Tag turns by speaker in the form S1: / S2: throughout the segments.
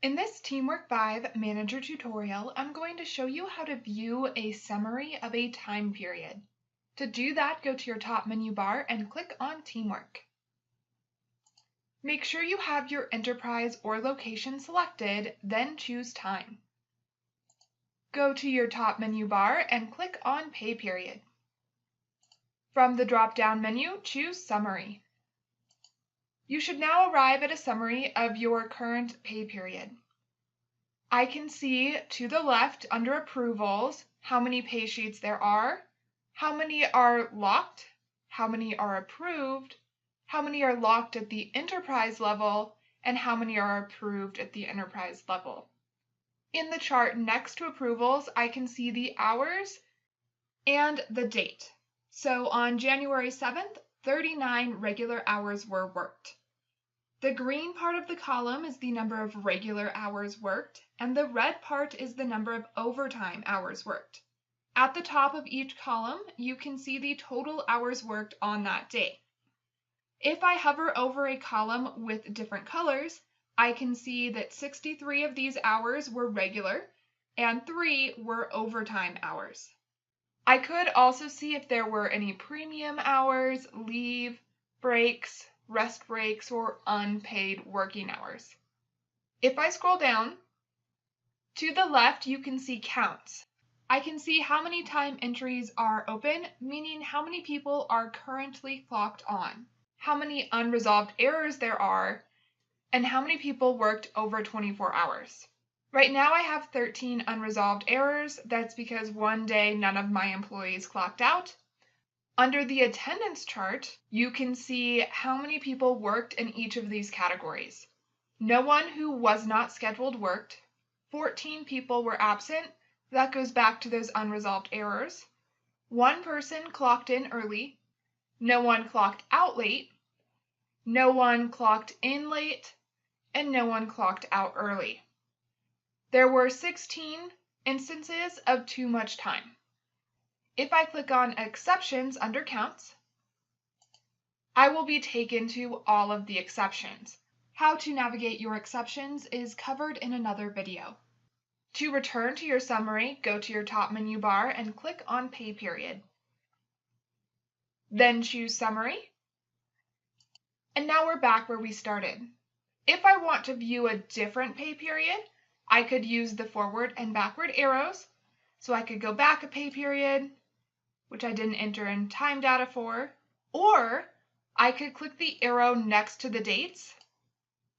S1: In this TeamWork 5 Manager tutorial, I'm going to show you how to view a summary of a time period. To do that, go to your top menu bar and click on TeamWork. Make sure you have your enterprise or location selected, then choose Time. Go to your top menu bar and click on Pay Period. From the drop-down menu, choose Summary. You should now arrive at a summary of your current pay period. I can see to the left under Approvals how many pay sheets there are, how many are locked, how many are approved, how many are locked at the enterprise level, and how many are approved at the enterprise level. In the chart next to Approvals, I can see the hours and the date. So on January 7th, 39 regular hours were worked. The green part of the column is the number of regular hours worked, and the red part is the number of overtime hours worked. At the top of each column, you can see the total hours worked on that day. If I hover over a column with different colors, I can see that 63 of these hours were regular and 3 were overtime hours. I could also see if there were any premium hours, leave, breaks, rest breaks, or unpaid working hours. If I scroll down, to the left you can see counts. I can see how many time entries are open, meaning how many people are currently clocked on, how many unresolved errors there are, and how many people worked over 24 hours. Right now I have 13 unresolved errors. That's because one day none of my employees clocked out. Under the attendance chart, you can see how many people worked in each of these categories. No one who was not scheduled worked. 14 people were absent. That goes back to those unresolved errors. One person clocked in early. No one clocked out late. No one clocked in late. And no one clocked out early. There were 16 instances of too much time. If I click on Exceptions under Counts, I will be taken to all of the exceptions. How to navigate your exceptions is covered in another video. To return to your summary, go to your top menu bar and click on Pay Period. Then choose Summary. And now we're back where we started. If I want to view a different pay period, I could use the forward and backward arrows. So I could go back a pay period, which I didn't enter in time data for, or I could click the arrow next to the dates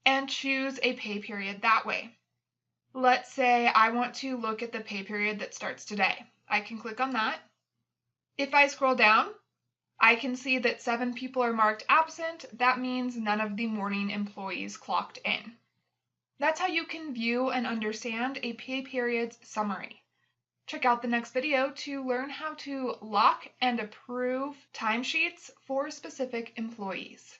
S1: and choose a pay period that way. Let's say I want to look at the pay period that starts today. I can click on that. If I scroll down, I can see that 7 people are marked absent. That means none of the morning employees clocked in. That's how you can view and understand a pay period's summary. Check out the next video to learn how to lock and approve timesheets for specific employees.